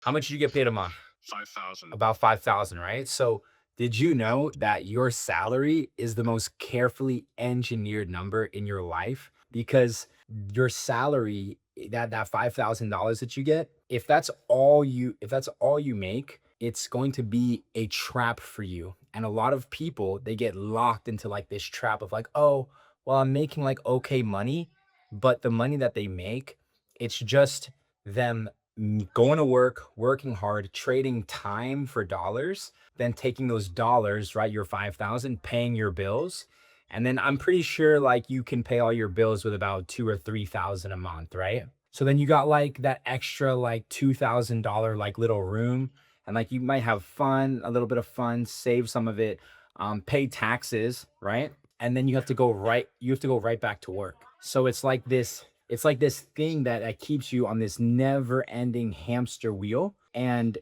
How much do you get paid a month? 5,000. About 5,000, right? So, did you know that your salary is the most carefully engineered number in your life? Because your salary, that $5,000 that you get, if that's all you make, it's going to be a trap for you. And a lot of people, they get locked into like this trap of like, "Oh, well, I'm making like okay money," but the money that they make, it's just them going to work, working hard, trading time for dollars, then taking those dollars, right? Your 5,000, paying your bills. And then I'm pretty sure like you can pay all your bills with about 2 or 3,000 a month, right? So then you got like that extra like $2,000 like little room, and like you might have fun, a little bit of fun, save some of it, pay taxes, right? And then you have to go right back to work. So it's like this thing that keeps you on this never ending hamster wheel. And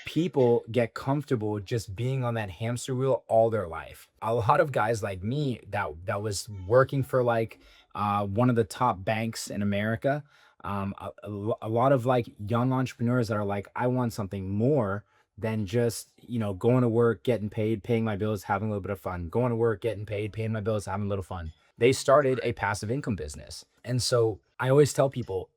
people get comfortable just being on that hamster wheel all their life. A lot of guys like me that was working for like one of the top banks in America. A lot of like young entrepreneurs that are like, I want something more than just, going to work, getting paid, paying my bills, having a little bit of fun, going to work, getting paid, paying my bills, having a little fun. They started a passive income business. And so I always tell people,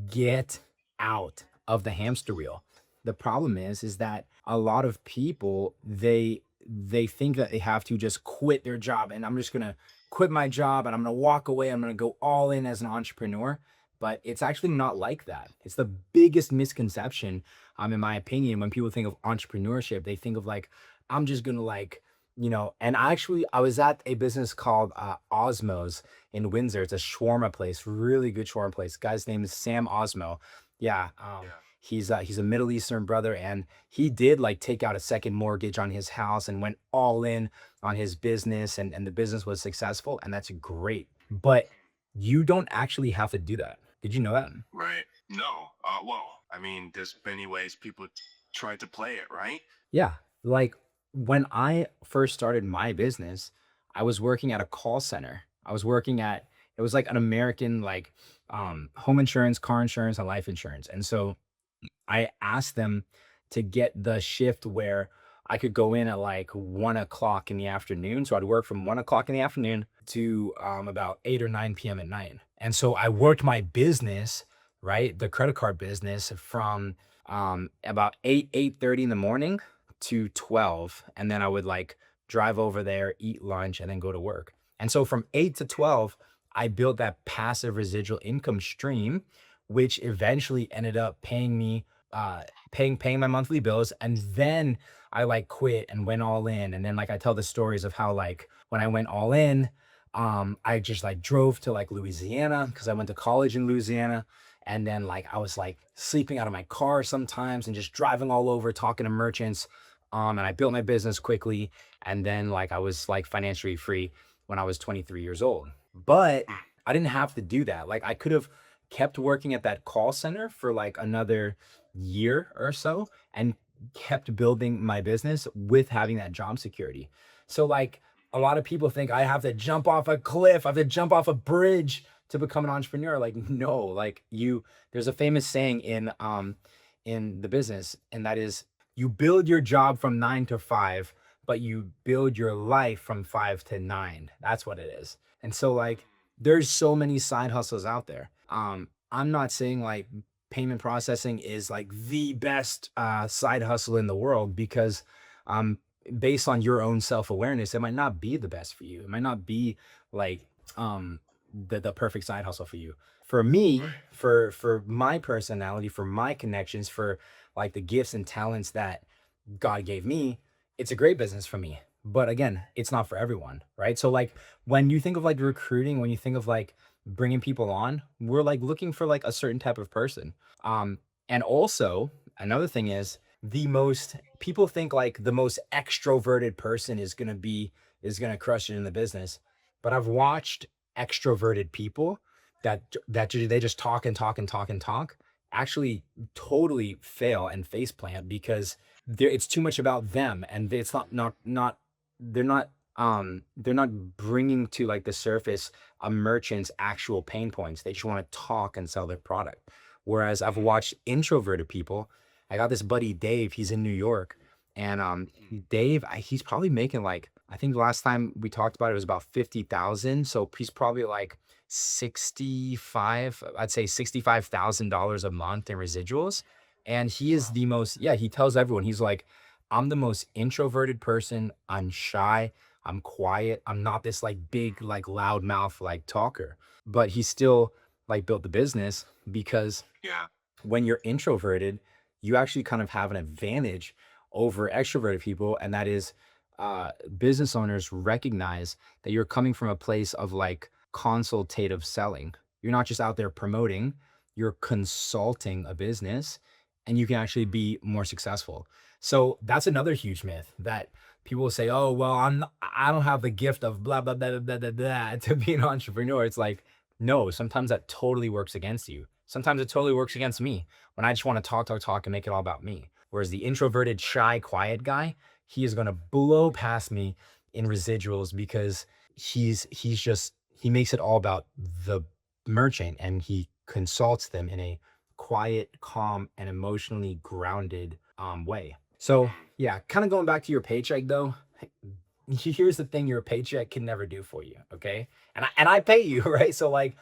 get out of the hamster wheel. The problem is that a lot of people, they think that they have to just quit their job, and I'm just going to quit my job and I'm going to walk away. I'm going to go all in as an entrepreneur. But it's actually not like that. It's the biggest misconception, in my opinion, when people think of entrepreneurship. They think of like, I'm just gonna like, and I was at a business called Osmos in Windsor. It's a shawarma place, really good shawarma place. Guy's name is Sam Osmo. Yeah, he's a Middle Eastern brother, and he did like take out a second mortgage on his house and went all in on his business, and the business was successful, and that's great. But you don't actually have to do that. Did you know that? Right. No. Well, I mean, there's many ways people try to play it, right? Yeah. Like when I first started my business, I was working at a call center. It was like an American like home insurance, car insurance, and life insurance. And so I asked them to get the shift where I could go in at like 1 o'clock in the afternoon. So I'd work from 1 o'clock in the afternoon to about 8 or 9 p.m. at night. And so I worked my business, right? The credit card business from about 8:30 in the morning to 12. And then I would like drive over there, eat lunch, and then go to work. And so from 8 to 12, I built that passive residual income stream, which eventually ended up paying my monthly bills. And then I like quit and went all in. And then like I tell the stories of how like when I went all in, I just like drove to like Louisiana because I went to college in Louisiana. And then like I was like sleeping out of my car sometimes and just driving all over talking to merchants. And I built my business quickly. And then like I was like financially free when I was 23 years old. But I didn't have to do that. Like I could have kept working at that call center for like another year or so and kept building my business with having that job security. So like a lot of people think I have to jump off a cliff, I have to jump off a bridge to become an entrepreneur. Like no, like there's a famous saying in the business, and that is, you build your job from 9 to 5, but you build your life from 5 to 9. That's what it is. And so like there's so many side hustles out there. I'm not saying like payment processing is like the best side hustle in the world, because um based on your own self-awareness, it might not be the best for you. It might not be like the perfect side hustle for you. For me, Right. for my personality, for my connections, for like the gifts and talents that God gave me, it's a great business for me. But again, it's not for everyone, right? So like when you think of like recruiting, when you think of like bringing people on, we're like looking for like a certain type of person. And also another thing is, the most people think like the most extroverted person is going to crush it in the business. But I've watched extroverted people they just talk and talk and talk and talk, actually totally fail and face plant, because it's too much about them, and it's not they're not bringing to like the surface a merchant's actual pain points. They just want to talk and sell their product. Whereas I've watched introverted people, I got this buddy Dave. He's in New York, and Mhm. Dave, he's probably making like, I think the last time we talked about it was about 50,000. So he's probably like 65. I'd say $65,000 a month in residuals, and he is Wow. the most. Yeah, he tells everyone he's like, I'm the most introverted person. I'm shy. I'm quiet. I'm not this like big, like loudmouth, like talker. But he still like built the business because Yeah. when you're introverted, you actually kind of have an advantage over extroverted people. And that is business owners recognize that you're coming from a place of like consultative selling. You're not just out there promoting, you're consulting a business and you can actually be more successful. So that's another huge myth that people will say, oh, well, I don't have the gift of blah, blah, blah, blah, blah, blah to be an entrepreneur. It's like, no, sometimes that totally works against you. Sometimes it totally works against me when I just want to talk, talk, talk and make it all about me. Whereas the introverted, shy, quiet guy, he is going to blow past me in residuals because he makes it all about the merchant and he consults them in a quiet, calm, and emotionally grounded way. So Mm. yeah, kind of going back to your paycheck though. Here's the thing your paycheck can never do for you, okay? And I pay you, right? So like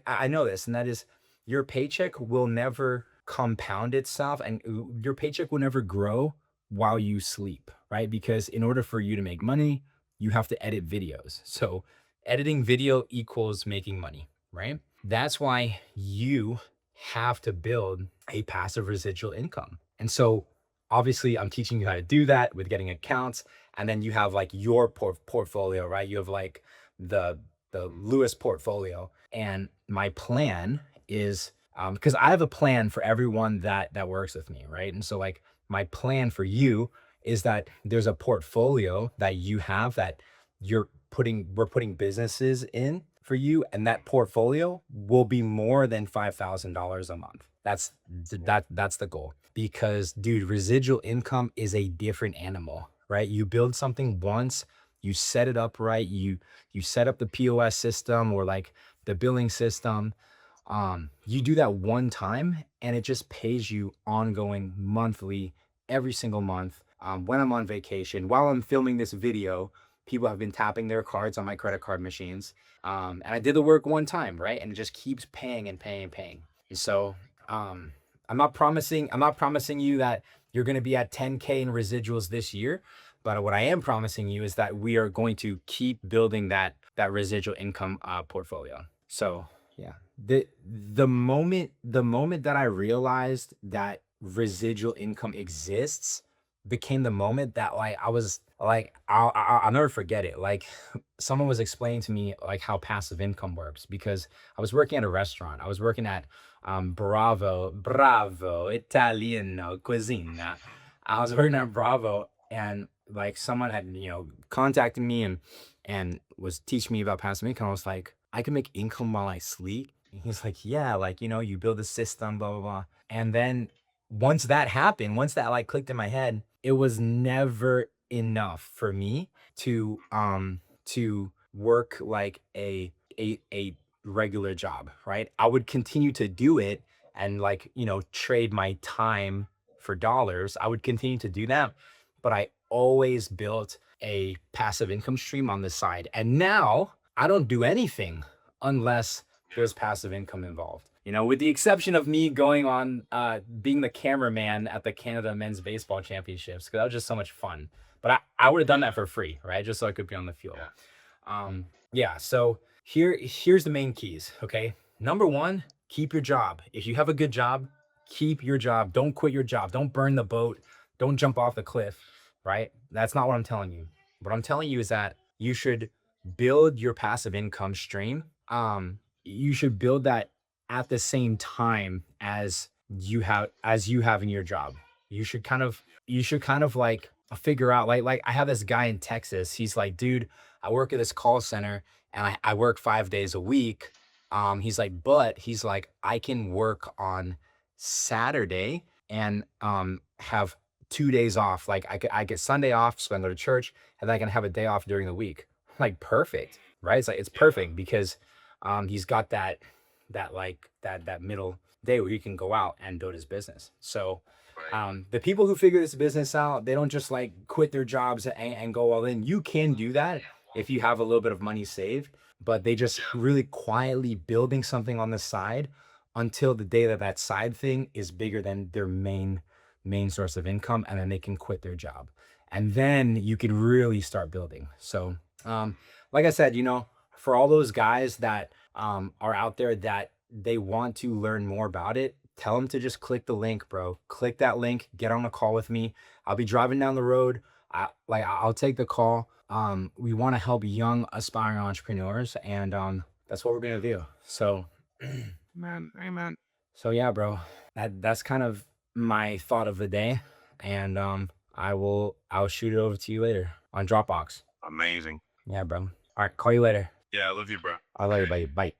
I know this, and that is your paycheck will never compound itself and your paycheck will never grow while you sleep, right? Because in order for you to make money, you have to edit videos. So editing video equals making money, right? That's why you have to build a passive residual income. And so obviously I'm teaching you how to do that with getting accounts, and then you have like your portfolio, right? You have like the Lewis portfolio, and my plan is because I have a plan for everyone that works with me, right? And so like my plan for you is that there's a portfolio that you have that we're putting businesses in for you, and that portfolio will be more than $5,000 a month. That's the goal. Because dude, residual income is a different animal, right? You build something once, you set it up right, you set up the POS system or like the billing system. You do that one time and it just pays you ongoing monthly every single month. When I'm on vacation, while I'm filming this video, people have been tapping their cards on my credit card machines. And I did the work one time, right? And it just keeps paying and paying and paying. And so um I'm not promising you that you're going to be at 10K in residuals this year, but what I am promising you is that we are going to keep building that residual income portfolio. So yeah, the moment that I realized that residual income exists became the moment that like I was like I'll never forget it. Like someone was explaining to me like how passive income works because I was working at a restaurant. I was working at Bravo Italiano Cuisine. I was working at Bravo, and like someone had contacted me and was teaching me about passive income. I was like, I can make income while I sleep. And he's like, yeah, like you build a system, blah blah blah. And then once that happened, once that like clicked in my head, it was never enough for me to work like a regular job, right? I would continue to do it and like, trade my time for dollars. I would continue to do that, but I always built a passive income stream on the side. And now I don't do anything unless Yeah. there's passive income involved. With the exception of me going on being the cameraman at the Canada Men's Baseball Championships, because that was just so much fun. But I would have done that Yeah. for free, right? Just so I could be on the field. Yeah. Yeah, so here's the main keys, okay? Number one, keep your job. If you have a good job, keep your job. Don't quit your job. Don't burn the boat. Don't jump off the cliff, right? That's not what I'm telling you. What I'm telling you is that you should build your passive income stream. You should build that at the same time as you have in your job. You should kind of like figure out like I have this guy in Texas. He's like, dude, I work at this call center and I work 5 days a week. He's like, but he's like, I can work on Saturday and have 2 days off. Like I get Sunday off, so I can go to church, and then I can have a day off during the week. Like perfect, right? It's like it's Yeah. perfect because he's got that middle day where he can go out and build his business. So Right. The people who figure this business out, they don't just like quit their jobs and go all in. You can do that if you have a little bit of money saved, but they just Yeah. really quietly building something on the side until the day that that side thing is bigger than their main source of income, and then they can quit their job, and then you can really start building. So like I said, for all those guys that are out there that they want to learn more about it, tell them to just click the link, bro. Click that link, get on a call with me. I'll be driving down the road. I'll take the call. We want to help young aspiring entrepreneurs, and that's what we're gonna do. So Man, amen. so yeah, bro. That's kind of my thought of the day. And I'll shoot it over to you later on Dropbox. Amazing. Yeah, bro. All right, call you later. Yeah, I love you, bro. I love you, buddy. Bye.